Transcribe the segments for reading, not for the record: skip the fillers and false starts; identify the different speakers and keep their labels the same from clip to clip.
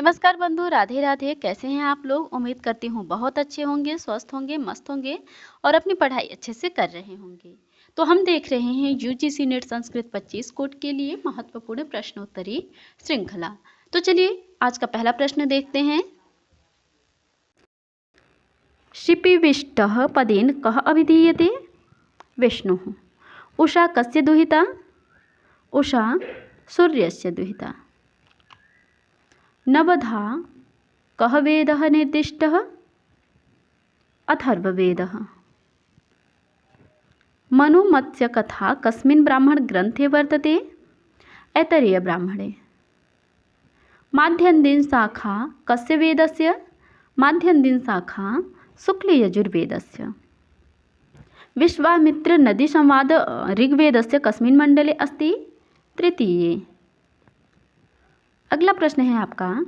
Speaker 1: नमस्कार बंधु, राधे राधे। कैसे हैं आप लोग? उम्मीद करती हूँ बहुत अच्छे होंगे, स्वस्थ होंगे, मस्त होंगे और अपनी पढ़ाई अच्छे से कर रहे होंगे। तो हम देख रहे हैं यूजीसी नेट संस्कृत 25 कोड के लिए महत्वपूर्ण प्रश्नोत्तरी श्रृंखला। तो चलिए आज का पहला प्रश्न देखते हैं। शिपिविष्टः पदेन कः अभिधीयते? विष्णुः। उषा कस्य दुहिता? उषा सूर्यस्य दुहिता। नवधा कः वेदः निर्दिष्टः? अथर्ववेदः। मनुमत्स्यकथा कस्मिन् ब्राह्मणग्रन्थे वर्तते? ऐतरेयब्राह्मणे। माध्यन्दिनशाखा कस्य वेदस्य? माध्यन्दिनशाखा शुक्लयजुर्वेदस्य। विश्वामित्रनदीसंवाद ऋग्वेदस्य कस्मिन् मण्डले अस्ति? तृतीये। अगला प्रश्न है आपका,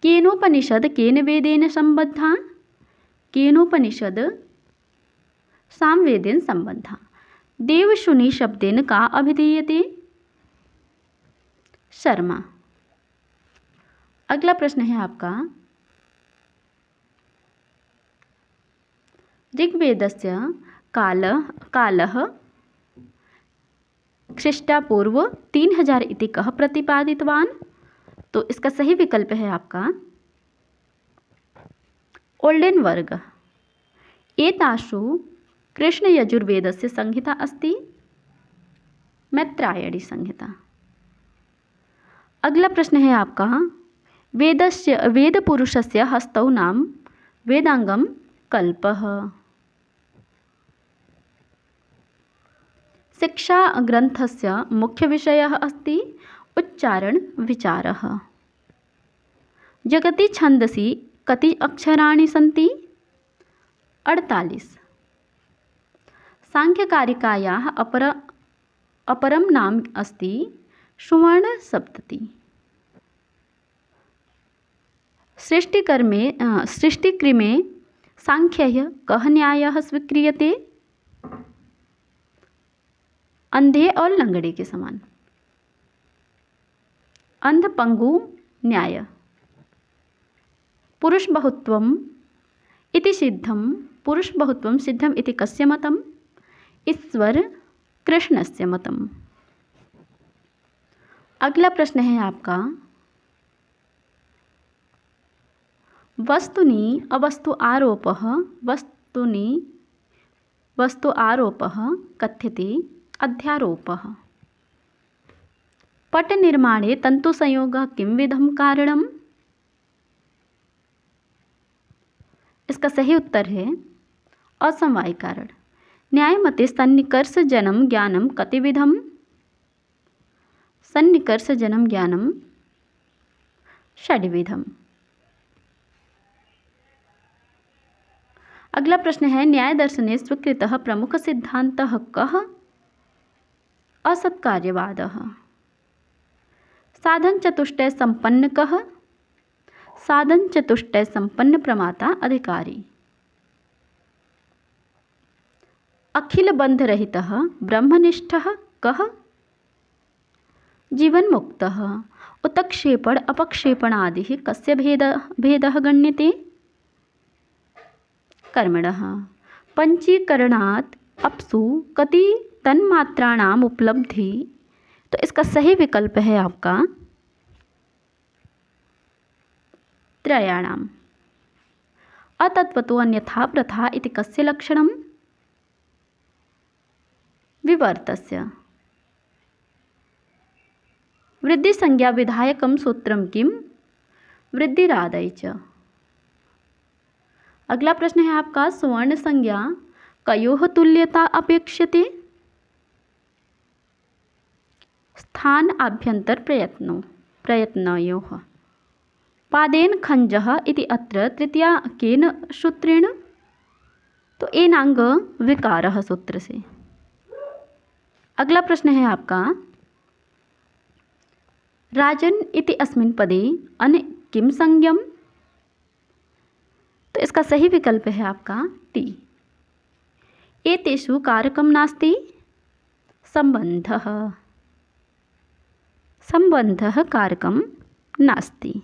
Speaker 1: केनोपनिषद केन वेदेन संबद्धा? केनोपनिषद सामवेदेन संबद्धा। देवशुनि शब्देन का अभिधीयते? शर्मा। अगला प्रश्न है आपका, ऋग्वेदस्य कालः ख्रीष्टापूर्व 3000 इति कः प्रतिपादितवान्? तो इसका सही विकल्प है आपका ओल्डेनवर्ग। एतासु कृष्णयजुर्वेदस्य संहिता अस्ति? मैत्रायणी संहिता। अगला प्रश्न है आपका, वेदपुरुषस्य हस्तौ नाम वेदांगम कल्पः। शिक्षा ग्रंथस्य मुख्य विषयः अस्ति उच्चारणविचारः। जगति छन्दसि कति अक्षराणि सन्ति? 48। सांख्यकारिकायाः अपरं नाम अस्ति सुवर्णसप्तती। सृष्टिक्रमे सांख्यः कः न्यायः स्वीक्रियते? अंधे और लंगड़े के समान। अंध पंगु न्याय। पुरुष बहुत्वम इति सिद्धम, पुरुष बहुत्वम सिद्धम इति कस्य मतम? ईश्वर कृष्णस्य मतम। अगला प्रश्न है आपका, वस्तुनि अवस्तु आरोपः वस्तु आरोपः कथ्यते अध्यारोपः। पट निर्माणे तंतुसंयोगः किं विधं कारणम्? इसका सही उत्तर है असमवायी कारण। न्यायमते सन्निकर्षजनम ज्ञानम कतिविधम्? सन्निकर्षजनम ज्ञानम षड्विधम्। अगला प्रश्न है, न्याय दर्शने स्वीकृतः प्रमुख सिद्धान्तः कः? असत्कार्यवादः। साधन चतुष्टय संपन्न कः? साधन चतुष्टय संपन्न प्रमाता अधिकारी। अखिल बंध रहितः ब्रह्मनिष्ठः कः? जीवन मुक्तः। उत्क्षेपण अपक्षेपणादिः कस्य भेदः गण्यते? कर्मणः। पंचीकरणात् अप्सु कति तन्मात्राणाम उपलब्धि? तो इसका सही विकल्प है आपका त्रयाणाम। अतत्वतो अन्यथा प्रथा इति कस्य लक्षणम्? विवर्तस्य। वृद्धि संज्ञा विधायकं सूत्रम किम? वृद्धिरादय च। अगला प्रश्न है आपका, सुवर्ण संज्ञा कयोः तुल्यता अपेक्ष्यते? स्थान आभ्यंतर प्रयत्नयोः। पादेन खंजः इति अत्र तृतीया केन सूत्रेण? तो एनांग विकारः सूत्र से। अगला प्रश्न है आपका, राजन इति अस्मिन् पदे अन किम संज्ञम? तो इसका सही विकल्प है आपका टी। एतेषु कारकं नास्ति? संबंधः कारकं नास्ति।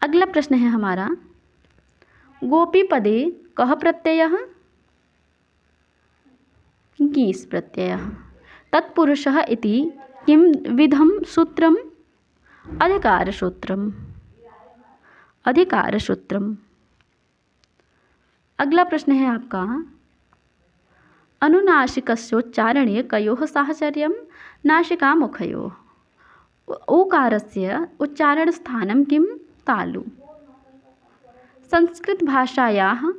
Speaker 1: अगला प्रश्न है हमारा, गोपीपदे कः प्रत्ययः? गीस् प्रत्ययः। तत्पुरुषः इति किं विधं सूत्रम्? अधिकारसूत्रम्। अधिकारसूत्रम्। अगला प्रश्न है आपका, अनुनासिकस्योच्चारणे कयोः साहचर्यं? नासिकामुखयोः। ओकारस्य उच्चारणस्थानं किं? तालु। संस्कृतभाषायाः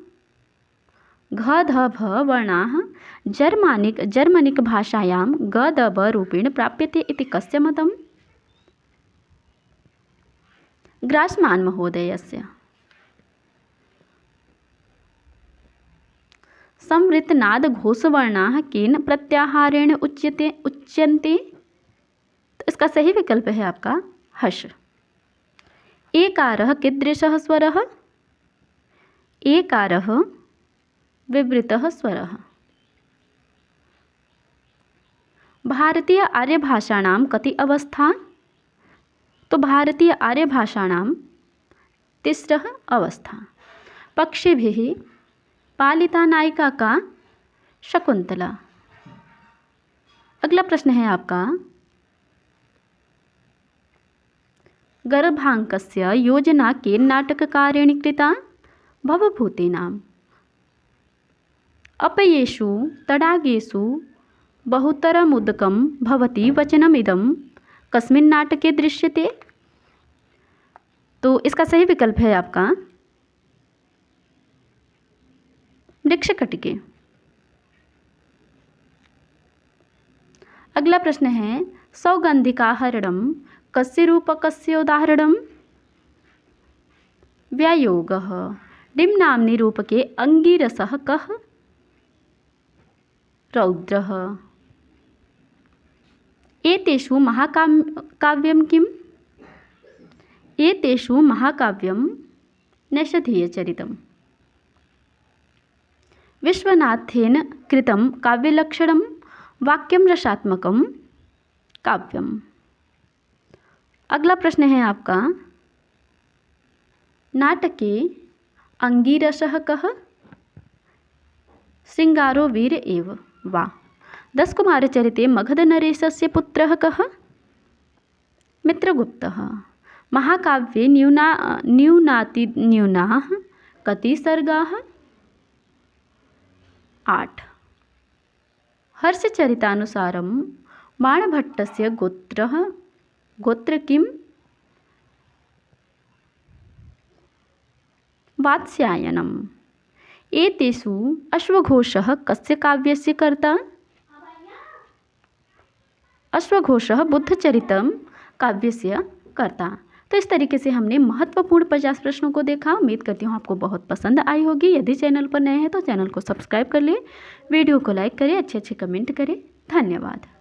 Speaker 1: घ ध भ वर्णाः जर्मनिक भाषायां ग द ब रूपेण प्राप्यते इति कस्य मतम्? ग्रासमान महोदयस्य। संवृत्तनादघोषवर्णाः केन प्रत्याहारेण उच्यन्ते? तो इसका सही विकल्प है आपका हश्। एकारः कीदृशः स्वरः? एकारः विवृतः स्वरः। भारतीय आर्यभाषाणां कति अवस्था? तो भारतीय आर्यभाषाणां तिस्रः अवस्था। पक्षिभिः पालिता नायिका का? शकुंतला। अगला प्रश्न है आपका, गर्भाङ्कस्य योजना केन नाटककारेण कृता? भवभूतीनाम्। अपयेषु तडागेषु बहुतरमुदकं भवति वचनमिदं कस्मिन् नाटके दृश्यते? तो इसका सही विकल्प है आपका वृक्षकटिके। अगला प्रश्न है, सौगन्धिकाहरणं कस्य रूपकस्य उदाहरणं? व्यायोगः। डिम्नाम्नि रूपके अंगिरसः कः? रौद्रः। एतेषु महाकाव्यं किम्? एतेषु महाकाव्यं नैषधीयचरितम्। विश्वनाथेन कृतं काव्यलक्षणं वाक्यं रसात्मकं काव्यम्। अगला प्रश्न है आपका, नाटके अंगिरसः कः? श्रृंगारो वीर एव वा। दशकुमारचरिते मगधनरेशस्य पुत्रः कः? मित्रगुप्तः। महाकाव्ये न्यूनातिन्यूनाः कति सर्गाः? 8। हर्षचरितानुसारं बाणभट्टस्य गोत्र किम्? वात्स्यायनम्। एतेषु अश्वघोषः कस्य काव्यस्य कर्ता? अश्वघोषः बुद्धचरितं काव्यस्य कर्ता। तो इस तरीके से हमने महत्वपूर्ण 50 प्रश्नों को देखा। उम्मीद करती हूँ आपको बहुत पसंद आई होगी। यदि चैनल पर नए हैं तो चैनल को सब्सक्राइब कर ले, वीडियो को लाइक करें, अच्छे कमेंट करें। धन्यवाद।